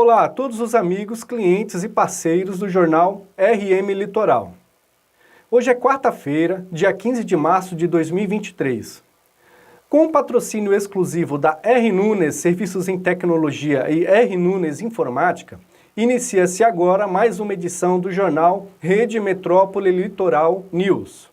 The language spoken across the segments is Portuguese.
Olá a todos os amigos, clientes e parceiros do jornal RM Litoral. Hoje é quarta-feira, dia 15 de março de 2023. Com o patrocínio exclusivo da R Nunes Serviços em Tecnologia e R Nunes Informática, inicia-se agora mais uma edição do jornal Rede Metrópole Litoral News.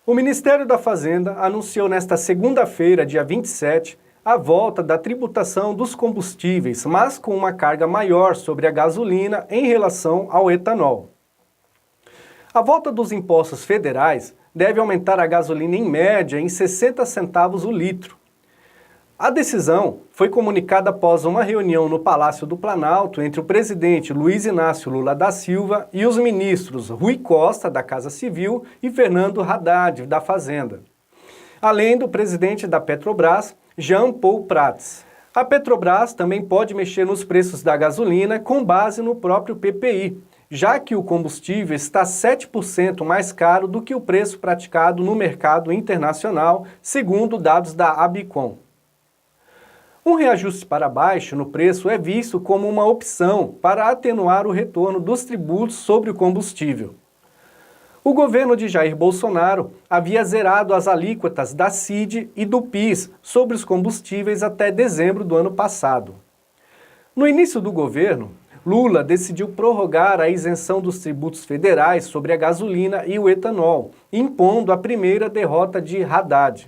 O Ministério da Fazenda anunciou nesta segunda-feira, dia 27, a volta da tributação dos combustíveis, mas com uma carga maior sobre a gasolina em relação ao etanol. A volta dos impostos federais deve aumentar a gasolina em média em 60 centavos o litro. A decisão foi comunicada após uma reunião no Palácio do Planalto entre o presidente Luiz Inácio Lula da Silva e os ministros Rui Costa, da Casa Civil, e Fernando Haddad, da Fazenda, além do presidente da Petrobras, Jean Paul Prats. A Petrobras também pode mexer nos preços da gasolina com base no próprio PPI, já que o combustível está 7% mais caro do que o preço praticado no mercado internacional, segundo dados da Abicom. Um reajuste para baixo no preço é visto como uma opção para atenuar o retorno dos tributos sobre o combustível. O governo de Jair Bolsonaro havia zerado as alíquotas da CID e do PIS sobre os combustíveis até dezembro do ano passado. No início do governo, Lula decidiu prorrogar a isenção dos tributos federais sobre a gasolina e o etanol, impondo a primeira derrota de Haddad.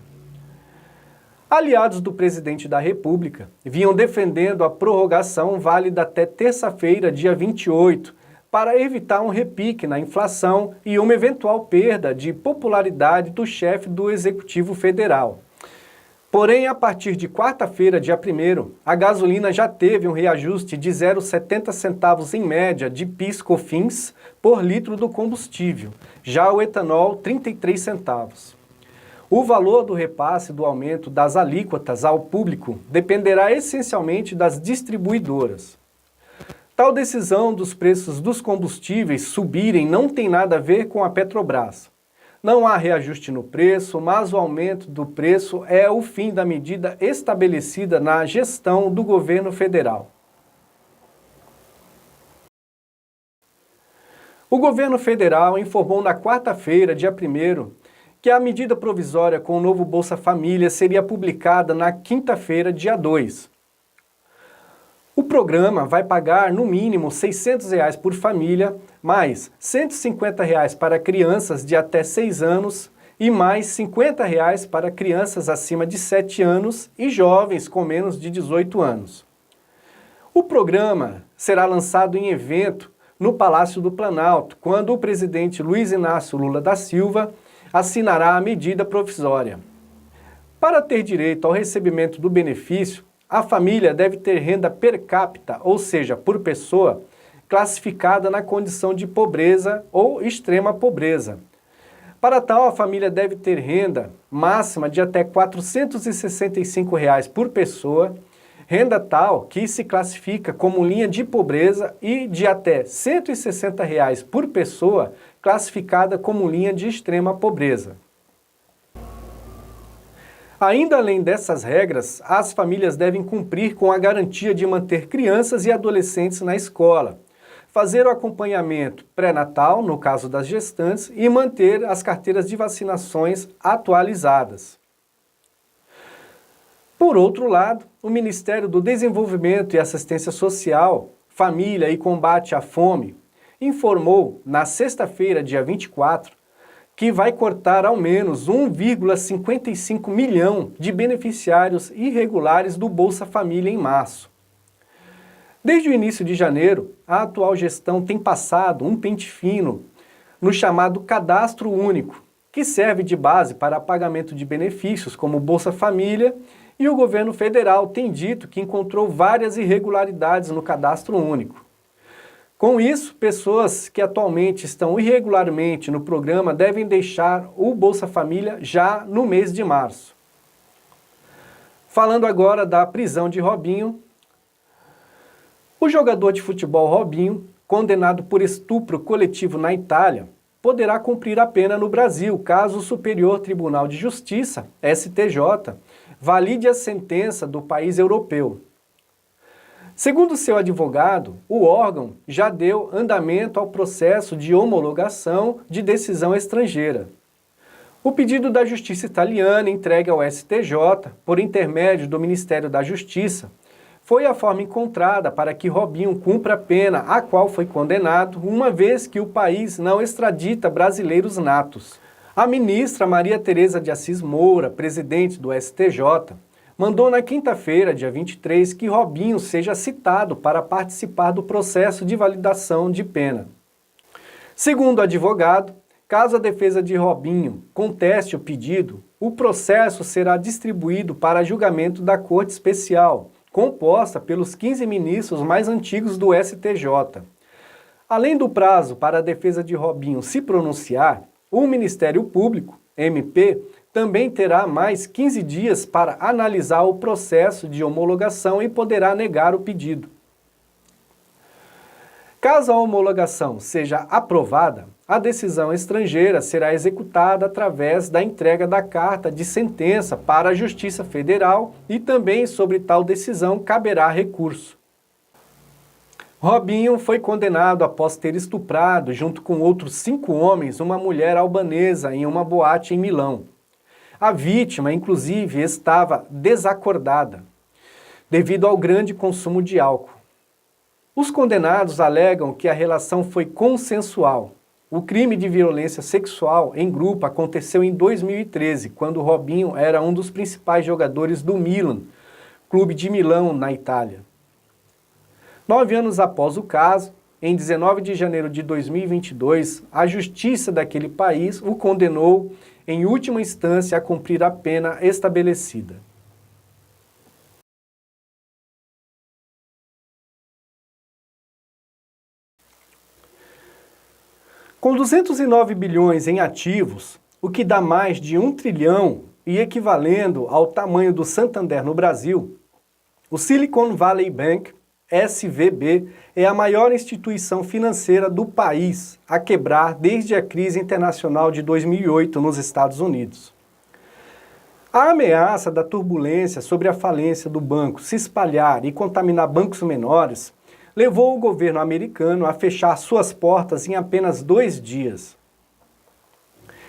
Aliados do presidente da República vinham defendendo a prorrogação válida até terça-feira, dia 28, para evitar um repique na inflação e uma eventual perda de popularidade do chefe do Executivo Federal. Porém, a partir de quarta-feira, dia 1º, a gasolina já teve um reajuste de 0,70 centavos em média de PIS/COFINS por litro do combustível, já o etanol 33 centavos. O valor do repasse do aumento das alíquotas ao público dependerá essencialmente das distribuidoras. Tal decisão dos preços dos combustíveis subirem não tem nada a ver com a Petrobras. Não há reajuste no preço, mas o aumento do preço é o fim da medida estabelecida na gestão do governo federal. O governo federal informou na quarta-feira, dia 1º, que a medida provisória com o novo Bolsa Família seria publicada na quinta-feira, dia 2. O programa vai pagar no mínimo R$ 600 por família, mais R$ 150 para crianças de até 6 anos e mais R$ 50 para crianças acima de 7 anos e jovens com menos de 18 anos. O programa será lançado em evento no Palácio do Planalto, quando o presidente Luiz Inácio Lula da Silva assinará a medida provisória. Para ter direito ao recebimento do benefício, a família deve ter renda per capita, ou seja, por pessoa, classificada na condição de pobreza ou extrema pobreza. Para tal, a família deve ter renda máxima de até R$ 465 por pessoa, renda tal que se classifica como linha de pobreza e de até R$ 160 por pessoa, classificada como linha de extrema pobreza. Ainda além dessas regras, as famílias devem cumprir com a garantia de manter crianças e adolescentes na escola, fazer o acompanhamento pré-natal, no caso das gestantes, e manter as carteiras de vacinações atualizadas. Por outro lado, o Ministério do Desenvolvimento e Assistência Social, Família e Combate à Fome informou, na sexta-feira, dia 24, que vai cortar ao menos 1,55 milhão de beneficiários irregulares do Bolsa Família em março. Desde o início de janeiro, a atual gestão tem passado um pente fino no chamado Cadastro Único, que serve de base para pagamento de benefícios como Bolsa Família, e o governo federal tem dito que encontrou várias irregularidades no Cadastro Único. Com isso, pessoas que atualmente estão irregularmente no programa devem deixar o Bolsa Família já no mês de março. Falando agora da prisão de Robinho, o jogador de futebol Robinho, condenado por estupro coletivo na Itália, poderá cumprir a pena no Brasil, caso o Superior Tribunal de Justiça, STJ, valide a sentença do país europeu. Segundo seu advogado, o órgão já deu andamento ao processo de homologação de decisão estrangeira. O pedido da Justiça italiana entregue ao STJ, por intermédio do Ministério da Justiça, foi a forma encontrada para que Robinho cumpra a pena a qual foi condenado, uma vez que o país não extradita brasileiros natos. A ministra Maria Tereza de Assis Moura, presidente do STJ, mandou na quinta-feira, dia 23, que Robinho seja citado para participar do processo de validação de pena. Segundo o advogado, caso a defesa de Robinho conteste o pedido, o processo será distribuído para julgamento da Corte Especial, composta pelos 15 ministros mais antigos do STJ. Além do prazo para a defesa de Robinho se pronunciar, o Ministério Público, MP, também terá mais 15 dias para analisar o processo de homologação e poderá negar o pedido. Caso a homologação seja aprovada, a decisão estrangeira será executada através da entrega da carta de sentença para a Justiça Federal e também sobre tal decisão caberá recurso. Robinho foi condenado após ter estuprado, junto com outros 5 homens, uma mulher albanesa em uma boate em Milão. A vítima, inclusive, estava desacordada, devido ao grande consumo de álcool. Os condenados alegam que a relação foi consensual. O crime de violência sexual em grupo aconteceu em 2013, quando Robinho era um dos principais jogadores do Milan, clube de Milão, na Itália. 9 anos após o caso, em 19 de janeiro de 2022, a justiça daquele país o condenou, em última instância, a cumprir a pena estabelecida. Com 209 bilhões em ativos, o que dá mais de 1 trilhão e equivalendo ao tamanho do Santander no Brasil, o Silicon Valley Bank, SVB, é a maior instituição financeira do país a quebrar desde a crise internacional de 2008 nos Estados Unidos. A ameaça da turbulência sobre a falência do banco se espalhar e contaminar bancos menores levou o governo americano a fechar suas portas em apenas 2 dias.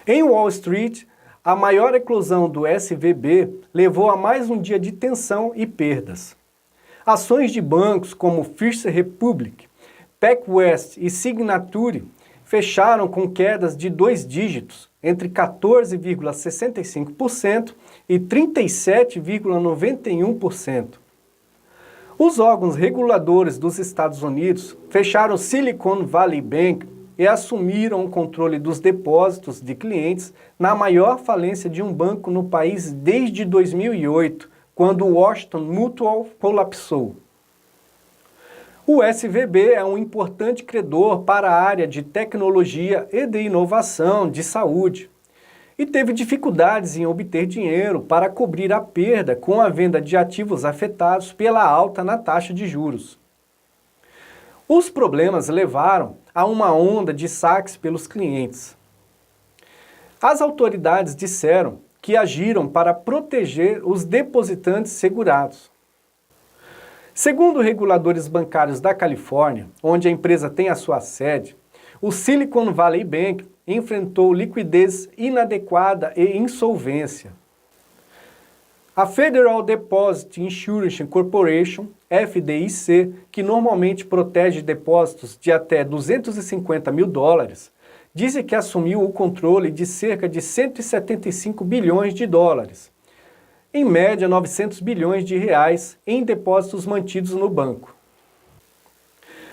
Em Wall Street, a maior eclosão do SVB levou a mais um dia de tensão e perdas. Ações de bancos como First Republic, PacWest e Signature fecharam com quedas de 2 dígitos, entre 14,65% e 37,91%. Os órgãos reguladores dos Estados Unidos fecharam Silicon Valley Bank e assumiram o controle dos depósitos de clientes na maior falência de um banco no país desde 2008, quando o Washington Mutual colapsou. O SVB é um importante credor para a área de tecnologia e de inovação de saúde e teve dificuldades em obter dinheiro para cobrir a perda com a venda de ativos afetados pela alta na taxa de juros. Os problemas levaram a uma onda de saques pelos clientes. As autoridades disseram que agiram para proteger os depositantes segurados. Segundo reguladores bancários da Califórnia, onde a empresa tem a sua sede, o Silicon Valley Bank enfrentou liquidez inadequada e insolvência. A Federal Deposit Insurance Corporation, FDIC, que normalmente protege depósitos de até $250 mil, disse que assumiu o controle de cerca de 175 bilhões de dólares, em média 900 bilhões de reais, em depósitos mantidos no banco.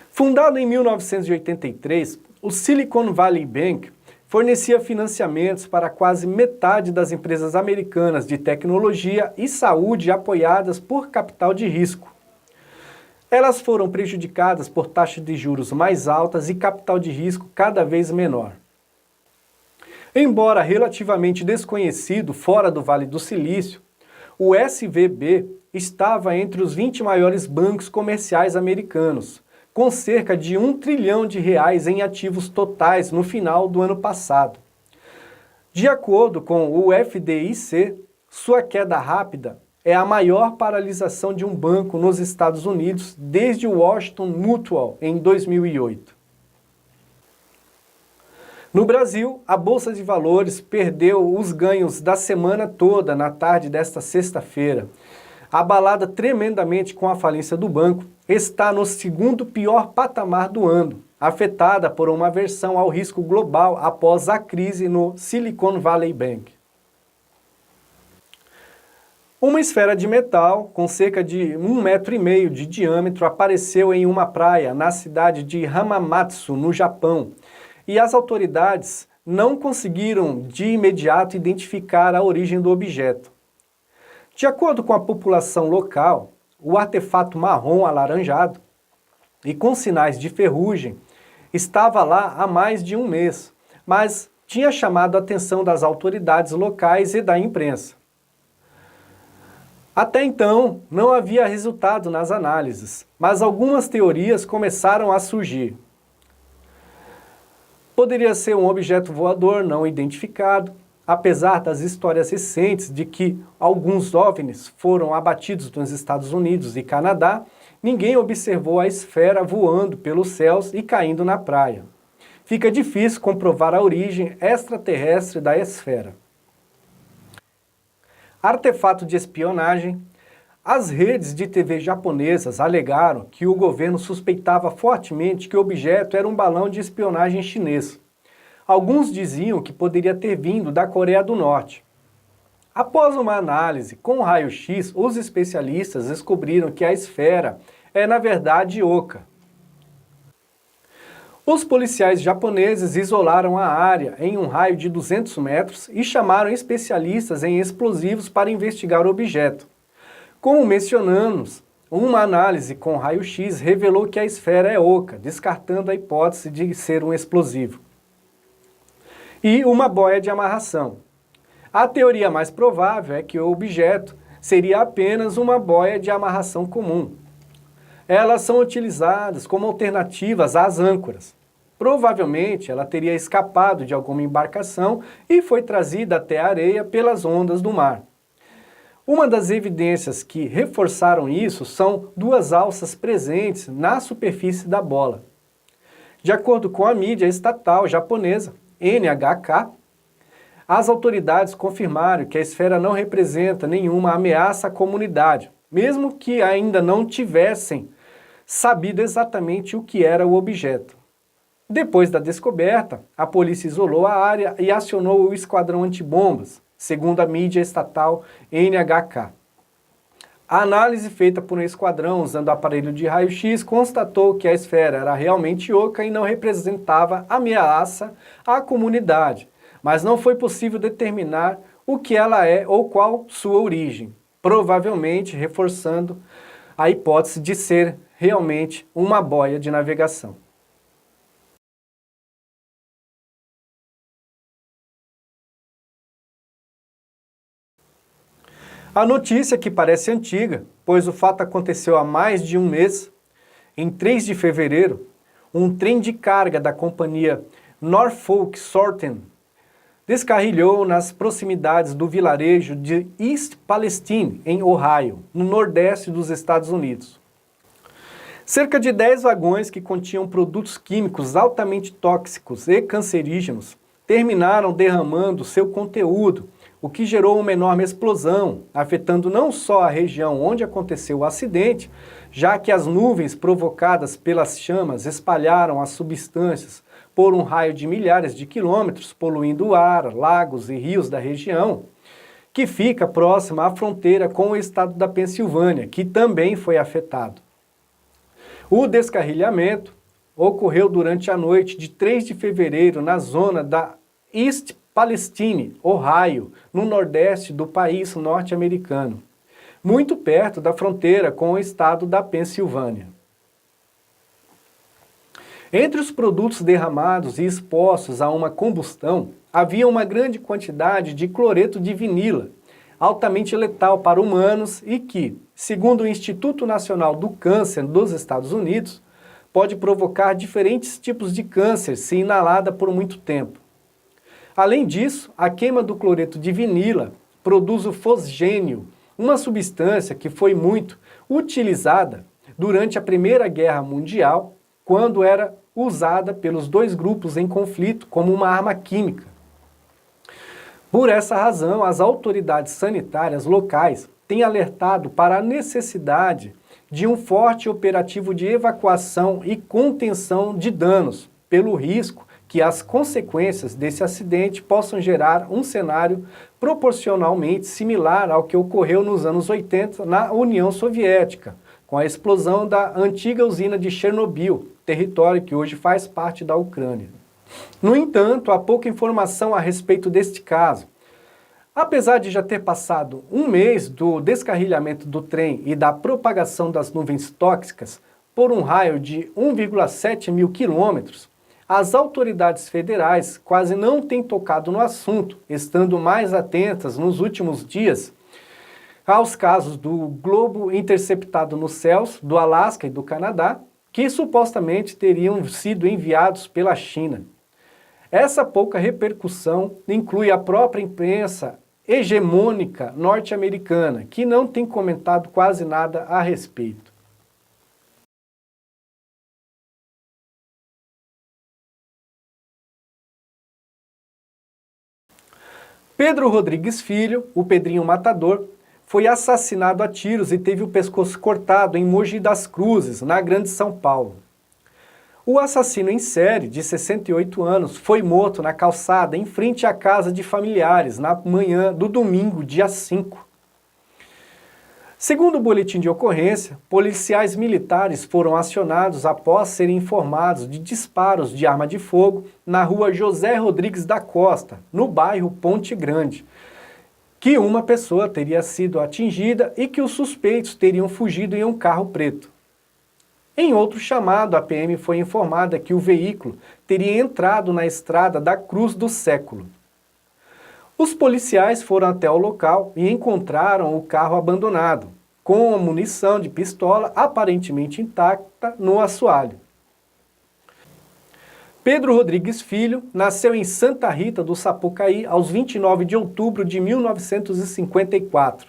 Fundado em 1983, o Silicon Valley Bank fornecia financiamentos para quase metade das empresas americanas de tecnologia e saúde apoiadas por capital de risco. Elas foram prejudicadas por taxas de juros mais altas e capital de risco cada vez menor. Embora relativamente desconhecido fora do Vale do Silício, O SVB estava entre os 20 maiores bancos comerciais americanos, com cerca de R$ 1 trilhão em ativos totais no final do ano passado. De acordo com o FDIC, sua queda rápida é a maior paralisação de um banco nos Estados Unidos desde o Washington Mutual em 2008. No Brasil, a Bolsa de Valores perdeu os ganhos da semana toda na tarde desta sexta-feira. Abalada tremendamente com a falência do banco, está no segundo pior patamar do ano, afetada por uma aversão ao risco global após a crise no Silicon Valley Bank. Uma esfera de metal com cerca de 1,5 metros de diâmetro apareceu em uma praia na cidade de Hamamatsu, no Japão, e as autoridades não conseguiram de imediato identificar a origem do objeto. De acordo com a população local, o artefato marrom alaranjado e com sinais de ferrugem estava lá há mais de um mês, mas tinha chamado a atenção das autoridades locais e da imprensa. Até então, não havia resultado nas análises, mas algumas teorias começaram a surgir. Poderia ser um objeto voador não identificado, apesar das histórias recentes de que alguns OVNIs foram abatidos nos Estados Unidos e Canadá, ninguém observou a esfera voando pelos céus e caindo na praia. Fica difícil comprovar a origem extraterrestre da esfera. Artefato de espionagem. As redes de TV japonesas alegaram que o governo suspeitava fortemente que o objeto era um balão de espionagem chinês. Alguns diziam que poderia ter vindo da Coreia do Norte. Após uma análise com raio-x, os especialistas descobriram que a esfera é, na verdade, oca. Os policiais japoneses isolaram a área em um raio de 200 metros e chamaram especialistas em explosivos para investigar o objeto. Como mencionamos, uma análise com raio-x revelou que a esfera é oca, descartando a hipótese de ser um explosivo. E uma boia de amarração. A teoria mais provável é que o objeto seria apenas uma boia de amarração comum. Elas são utilizadas como alternativas às âncoras. Provavelmente ela teria escapado de alguma embarcação e foi trazida até a areia pelas ondas do mar. Uma das evidências que reforçaram isso são duas alças presentes na superfície da bola. De acordo com a mídia estatal japonesa, NHK, as autoridades confirmaram que a esfera não representa nenhuma ameaça à comunidade, mesmo que ainda não tivessem sabido exatamente o que era o objeto. Depois da descoberta, a polícia isolou a área e acionou o esquadrão antibombas, segundo a mídia estatal NHK. A análise feita por um esquadrão usando aparelho de raio-x constatou que a esfera era realmente oca e não representava ameaça à comunidade, mas não foi possível determinar o que ela é ou qual sua origem, provavelmente reforçando a hipótese de ser realmente uma boia de navegação. A notícia, que parece antiga, pois o fato aconteceu há mais de um mês, em 3 de fevereiro, um trem de carga da companhia Norfolk Southern descarrilhou nas proximidades do vilarejo de East Palestine, em Ohio, no nordeste dos Estados Unidos. Cerca de 10 vagões que continham produtos químicos altamente tóxicos e cancerígenos terminaram derramando seu conteúdo, o que gerou uma enorme explosão, afetando não só a região onde aconteceu o acidente, já que as nuvens provocadas pelas chamas espalharam as substâncias por um raio de milhares de quilômetros, poluindo o ar, lagos e rios da região, que fica próxima à fronteira com o estado da Pensilvânia, que também foi afetado. O descarrilhamento ocorreu durante a noite de 3 de fevereiro na zona da East Palestine, Ohio, no nordeste do país norte-americano, muito perto da fronteira com o estado da Pensilvânia. Entre os produtos derramados e expostos a uma combustão, havia uma grande quantidade de cloreto de vinila, altamente letal para humanos e que, segundo o Instituto Nacional do Câncer dos Estados Unidos, pode provocar diferentes tipos de câncer se inalada por muito tempo. Além disso, a queima do cloreto de vinila produz o fosgênio, uma substância que foi muito utilizada durante a Primeira Guerra Mundial, quando era usada pelos dois grupos em conflito como uma arma química. Por essa razão, as autoridades sanitárias locais têm alertado para a necessidade de um forte operativo de evacuação e contenção de danos, pelo risco que as consequências desse acidente possam gerar um cenário proporcionalmente similar ao que ocorreu nos anos 80 na União Soviética, com a explosão da antiga usina de Chernobyl, território que hoje faz parte da Ucrânia. No entanto, há pouca informação a respeito deste caso. Apesar de já ter passado um mês do descarrilhamento do trem e da propagação das nuvens tóxicas por um raio de 1,7 mil quilômetros, as autoridades federais quase não têm tocado no assunto, estando mais atentas nos últimos dias aos casos do globo interceptado nos céus do Alasca e do Canadá, que supostamente teriam sido enviados pela China. Essa pouca repercussão inclui a própria imprensa hegemônica norte-americana, que não tem comentado quase nada a respeito. Pedro Rodrigues Filho, o Pedrinho Matador, foi assassinado a tiros e teve o pescoço cortado em Mogi das Cruzes, na Grande São Paulo. O assassino em série, de 68 anos, foi morto na calçada em frente à casa de familiares na manhã do domingo, dia 5. Segundo o boletim de ocorrência, policiais militares foram acionados após serem informados de disparos de arma de fogo na rua José Rodrigues da Costa, no bairro Ponte Grande, que uma pessoa teria sido atingida e que os suspeitos teriam fugido em um carro preto. Em outro chamado, a PM foi informada que o veículo teria entrado na estrada da Cruz do Século. Os policiais foram até o local e encontraram o carro abandonado, com a munição de pistola aparentemente intacta no assoalho. Pedro Rodrigues Filho nasceu em Santa Rita do Sapucaí aos 29 de outubro de 1954.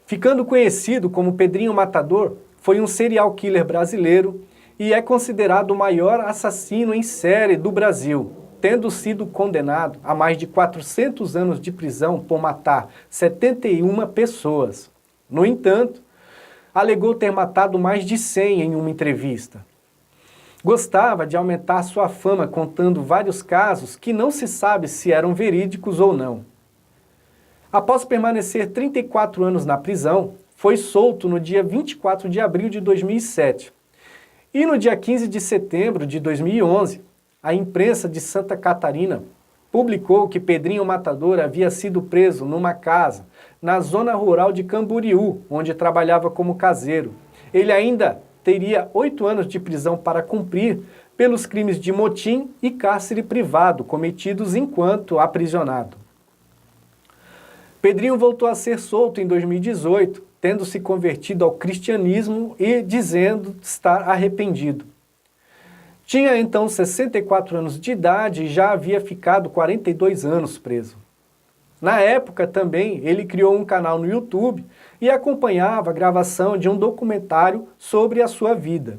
Ficando conhecido como Pedrinho Matador, foi um serial killer brasileiro e é considerado o maior assassino em série do Brasil, tendo sido condenado a mais de 400 anos de prisão por matar 71 pessoas. No entanto, alegou ter matado mais de 100 em uma entrevista. Gostava de aumentar sua fama contando vários casos que não se sabe se eram verídicos ou não. Após permanecer 34 anos na prisão, foi solto no dia 24 de abril de 2007. E no dia 15 de setembro de 2011, a imprensa de Santa Catarina publicou que Pedrinho Matador havia sido preso numa casa na zona rural de Camboriú, onde trabalhava como caseiro. Ele ainda teria 8 anos de prisão para cumprir pelos crimes de motim e cárcere privado cometidos enquanto aprisionado. Pedrinho voltou a ser solto em 2018, tendo se convertido ao cristianismo e dizendo estar arrependido. Tinha então 64 anos de idade e já havia ficado 42 anos preso. Na época também ele criou um canal no YouTube e acompanhava a gravação de um documentário sobre a sua vida.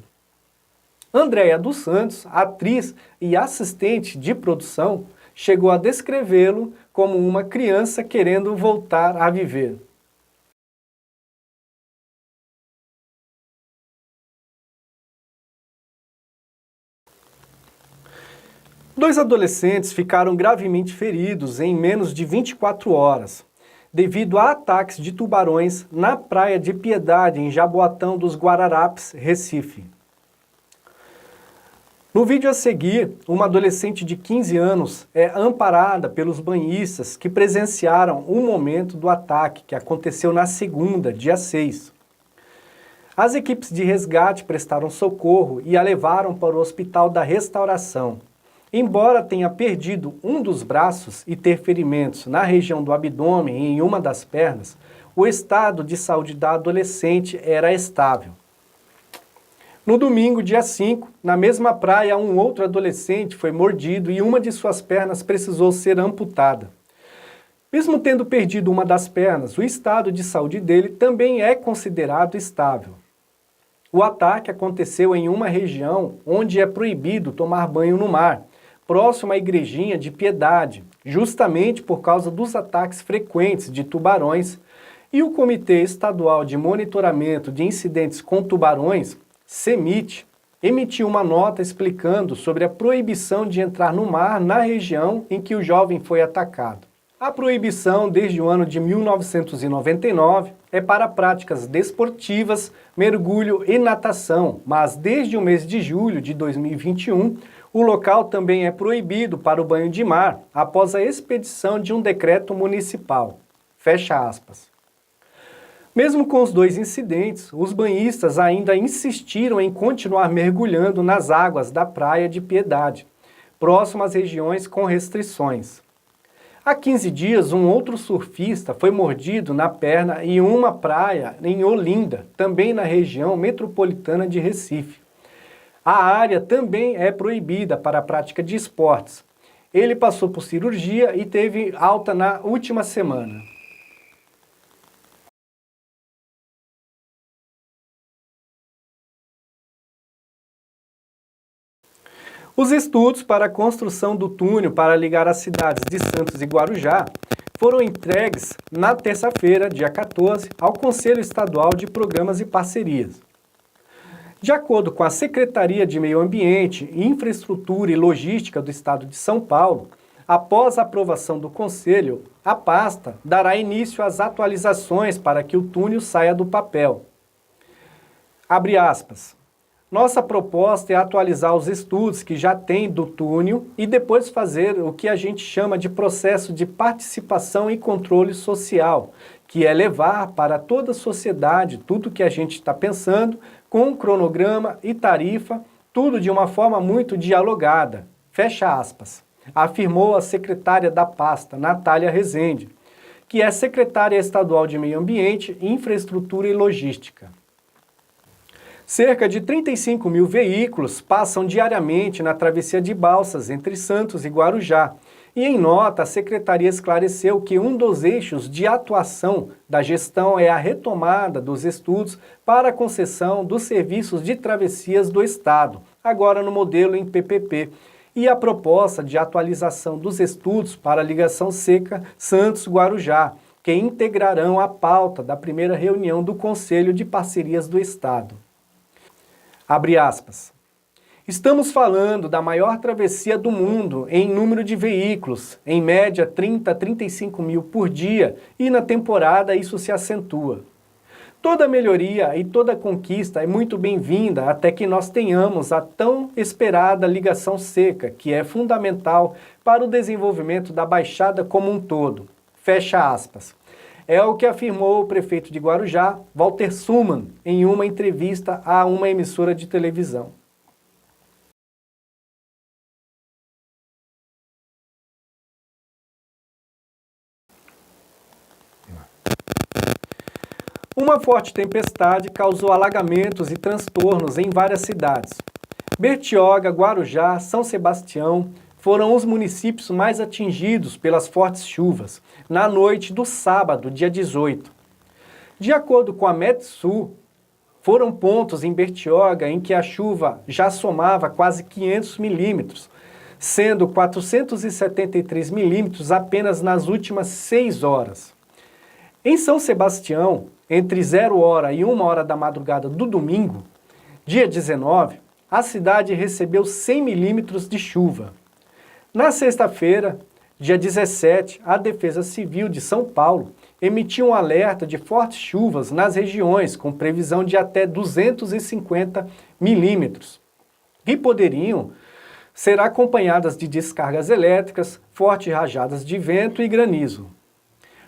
Andréia dos Santos, atriz e assistente de produção, chegou a descrevê-lo como uma criança querendo voltar a viver. Dois adolescentes ficaram gravemente feridos em menos de 24 horas, devido a ataques de tubarões na Praia de Piedade, em Jaboatão dos Guararapes, Recife. No vídeo a seguir, uma adolescente de 15 anos é amparada pelos banhistas que presenciaram o momento do ataque, que aconteceu na segunda, dia 6. As equipes de resgate prestaram socorro e a levaram para o Hospital da Restauração. Embora tenha perdido um dos braços e ter ferimentos na região do abdômen e em uma das pernas, o estado de saúde da adolescente era estável. No domingo, dia 5, na mesma praia, um outro adolescente foi mordido e uma de suas pernas precisou ser amputada. Mesmo tendo perdido uma das pernas, o estado de saúde dele também é considerado estável. O ataque aconteceu em uma região onde é proibido tomar banho no mar, próximo à igrejinha de Piedade, justamente por causa dos ataques frequentes de tubarões, e o Comitê Estadual de Monitoramento de Incidentes com Tubarões, CEMIT, emitiu uma nota explicando sobre a proibição de entrar no mar na região em que o jovem foi atacado. A proibição, desde o ano de 1999, é para práticas desportivas, mergulho e natação, mas desde o mês de julho de 2021, o local também é proibido para o banho de mar após a expedição de um decreto municipal. Fecha aspas. Mesmo com os dois incidentes, os banhistas ainda insistiram em continuar mergulhando nas águas da Praia de Piedade, próximo às regiões com restrições. Há 15 dias, um outro surfista foi mordido na perna em uma praia em Olinda, também na região metropolitana de Recife. A área também é proibida para a prática de esportes. Ele passou por cirurgia e teve alta na última semana. Os estudos para a construção do túnel para ligar as cidades de Santos e Guarujá foram entregues na terça-feira, dia 14, ao Conselho Estadual de Programas e Parcerias. De acordo com a Secretaria de Meio Ambiente, Infraestrutura e Logística do Estado de São Paulo, após a aprovação do Conselho, a pasta dará início às atualizações para que o túnel saia do papel. Abre aspas. Nossa proposta é atualizar os estudos que já tem do túnel e depois fazer o que a gente chama de processo de participação e controle social, que é levar para toda a sociedade tudo que a gente está pensando, com cronograma e tarifa, tudo de uma forma muito dialogada. Fecha aspas. Afirmou a secretária da pasta, Natália Rezende, que é secretária estadual de Meio Ambiente, Infraestrutura e Logística. Cerca de 35 mil veículos passam diariamente na travessia de balsas entre Santos e Guarujá. E em nota, a secretaria esclareceu que um dos eixos de atuação da gestão é a retomada dos estudos para a concessão dos serviços de travessias do Estado, agora no modelo em PPP, e a proposta de atualização dos estudos para a ligação seca Santos-Guarujá, que integrarão a pauta da primeira reunião do Conselho de Parcerias do Estado. Abre aspas. Estamos falando da maior travessia do mundo em número de veículos, em média 30 a 35 mil por dia, e na temporada isso se acentua. Toda melhoria e toda conquista é muito bem-vinda até que nós tenhamos a tão esperada ligação seca, que é fundamental para o desenvolvimento da Baixada como um todo. Fecha aspas. É o que afirmou o prefeito de Guarujá, Walter Suman, em uma entrevista a uma emissora de televisão. Uma forte tempestade causou alagamentos e transtornos em várias cidades. Bertioga, Guarujá, São Sebastião foram os municípios mais atingidos pelas fortes chuvas, na noite do sábado, dia 18. De acordo com a Metsul, foram pontos em Bertioga em que a chuva já somava quase 500 milímetros, sendo 473 milímetros apenas nas últimas 6 horas. Em São Sebastião, entre 0 hora e 1 hora da madrugada do domingo, dia 19, a cidade recebeu 100 milímetros de chuva. Na sexta-feira, dia 17, a Defesa Civil de São Paulo emitiu um alerta de fortes chuvas nas regiões, com previsão de até 250 milímetros, que poderiam ser acompanhadas de descargas elétricas, fortes rajadas de vento e granizo.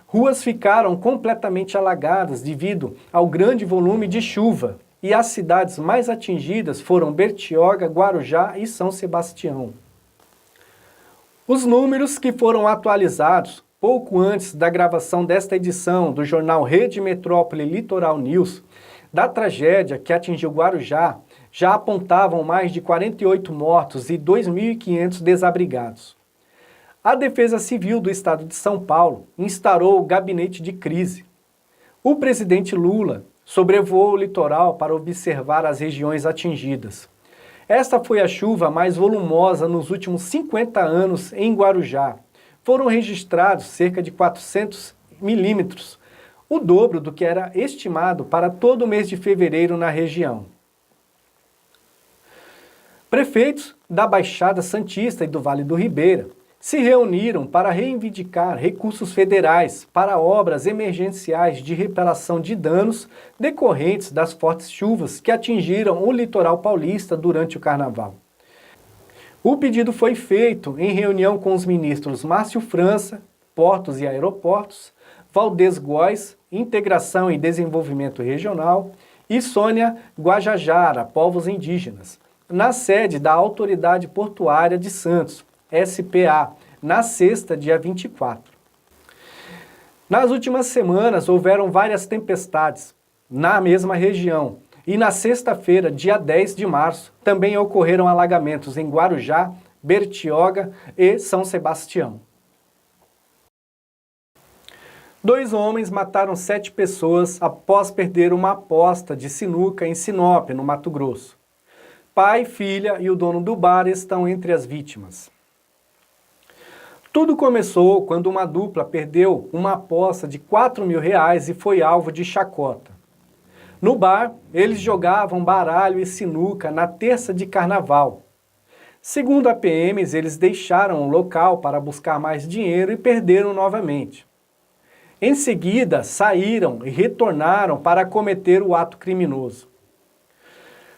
Ruas ficaram completamente alagadas devido ao grande volume de chuva, e as cidades mais atingidas foram Bertioga, Guarujá e São Sebastião. Os números que foram atualizados pouco antes da gravação desta edição do jornal Rede Metrópole Litoral News, da tragédia que atingiu Guarujá, já apontavam mais de 48 mortos e 2.500 desabrigados. A Defesa Civil do Estado de São Paulo instaurou o gabinete de crise. O presidente Lula sobrevoou o litoral para observar as regiões atingidas. Esta foi a chuva mais volumosa nos últimos 50 anos em Guarujá. Foram registrados cerca de 400 milímetros, o dobro do que era estimado para todo o mês de fevereiro na região. Prefeitos da Baixada Santista e do Vale do Ribeira se reuniram para reivindicar recursos federais para obras emergenciais de reparação de danos decorrentes das fortes chuvas que atingiram o litoral paulista durante o Carnaval. O pedido foi feito em reunião com os ministros Márcio França, Portos e Aeroportos, Valdez Góes, Integração e Desenvolvimento Regional, e Sônia Guajajara, Povos Indígenas, na sede da Autoridade Portuária de Santos, SPA, na sexta, dia 24. Nas últimas semanas, houveram várias tempestades na mesma região, e na sexta-feira, dia 10 de março, também ocorreram alagamentos em Guarujá, Bertioga e São Sebastião. 2 homens mataram 7 pessoas após perder uma aposta de sinuca em Sinop, no Mato Grosso. Pai, filha e o dono do bar estão entre as vítimas. Tudo começou quando uma dupla perdeu uma aposta de R$ 4.000 e foi alvo de chacota. No bar, eles jogavam baralho e sinuca na terça de carnaval. Segundo a PMs, eles deixaram o local para buscar mais dinheiro e perderam novamente. Em seguida, saíram e retornaram para cometer o ato criminoso.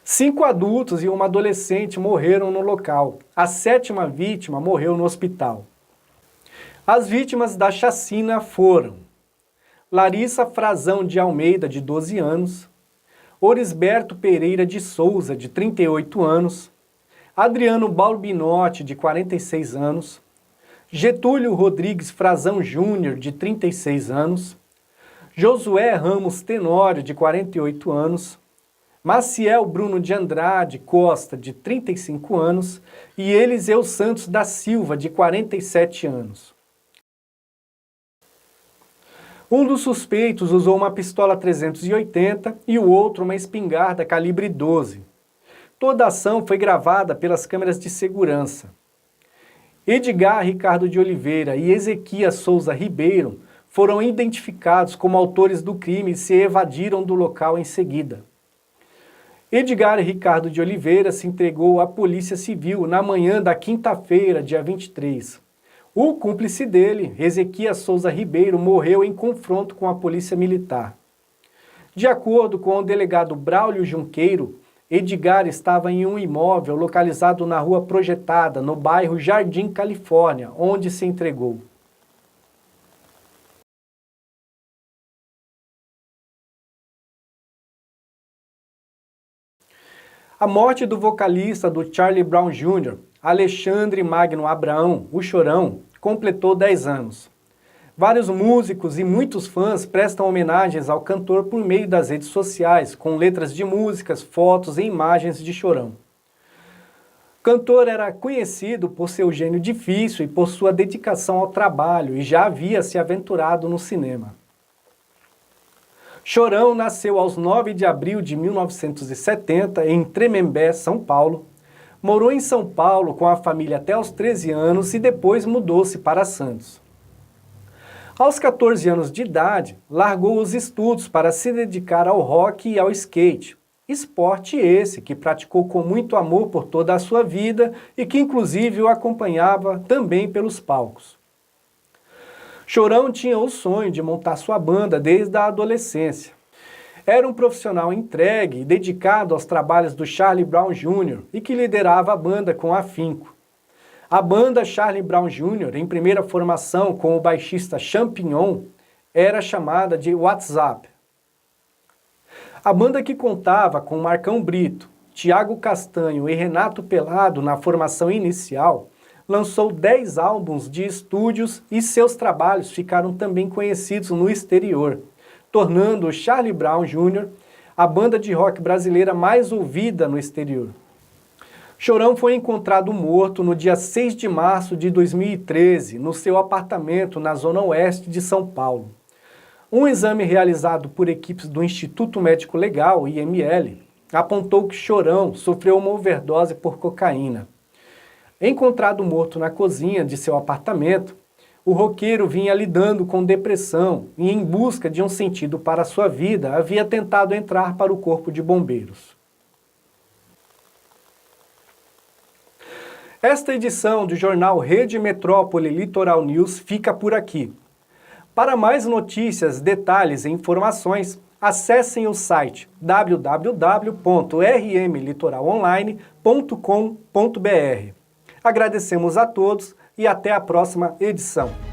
5 adultos e uma adolescente morreram no local. A 7ª vítima morreu no hospital. As vítimas da chacina foram Larissa Frazão de Almeida, de 12 anos, Orisberto Pereira de Souza, de 38 anos, Adriano Balbinotti, de 46 anos, Getúlio Rodrigues Frazão Júnior, de 36 anos, Josué Ramos Tenório, de 48 anos, Maciel Bruno de Andrade Costa, de 35 anos, e Eliseu Santos da Silva, de 47 anos. Um dos suspeitos usou uma pistola 380 e o outro uma espingarda calibre 12. Toda a ação foi gravada pelas câmeras de segurança. Edgar Ricardo de Oliveira e Ezequias Souza Ribeiro foram identificados como autores do crime e se evadiram do local em seguida. Edgar Ricardo de Oliveira se entregou à Polícia Civil na manhã da quinta-feira, dia 23. O cúmplice dele, Ezequias Souza Ribeiro, morreu em confronto com a Polícia Militar. De acordo com o delegado Braulio Junqueiro, Edgar estava em um imóvel localizado na Rua Projetada, no bairro Jardim Califórnia, onde se entregou. A morte do vocalista do Charlie Brown Jr., Alexandre Magno Abraão, o Chorão, completou 10 anos. Vários músicos e muitos fãs prestam homenagens ao cantor por meio das redes sociais, com letras de músicas, fotos e imagens de Chorão. O cantor era conhecido por seu gênio difícil e por sua dedicação ao trabalho e já havia se aventurado no cinema. Chorão nasceu aos 9 de abril de 1970 em Tremembé, São Paulo. Morou em São Paulo com a família até aos 13 anos e depois mudou-se para Santos. Aos 14 anos de idade, largou os estudos para se dedicar ao rock e ao skate. Esporte esse que praticou com muito amor por toda a sua vida e que inclusive o acompanhava também pelos palcos. Chorão tinha o sonho de montar sua banda desde a adolescência. Era um profissional entregue e dedicado aos trabalhos do Charlie Brown Jr. e que liderava a banda com afinco. A banda Charlie Brown Jr., em primeira formação com o baixista Champignon, era chamada de WhatsApp. A banda, que contava com Marcão Brito, Tiago Castanho e Renato Pelado na formação inicial, lançou 10 álbuns de estúdios e seus trabalhos ficaram também conhecidos no exterior, tornando o Charlie Brown Jr. a banda de rock brasileira mais ouvida no exterior. Chorão foi encontrado morto no dia 6 de março de 2013, no seu apartamento na zona oeste de São Paulo. Um exame realizado por equipes do Instituto Médico Legal, IML, apontou que Chorão sofreu uma overdose por cocaína. Encontrado morto na cozinha de seu apartamento, o roqueiro vinha lidando com depressão e, em busca de um sentido para a sua vida, havia tentado entrar para o Corpo de Bombeiros. Esta edição do jornal Rede Metrópole Litoral News fica por aqui. Para mais notícias, detalhes e informações, acessem o site www.rmlitoralonline.com.br. Agradecemos a todos e até a próxima edição.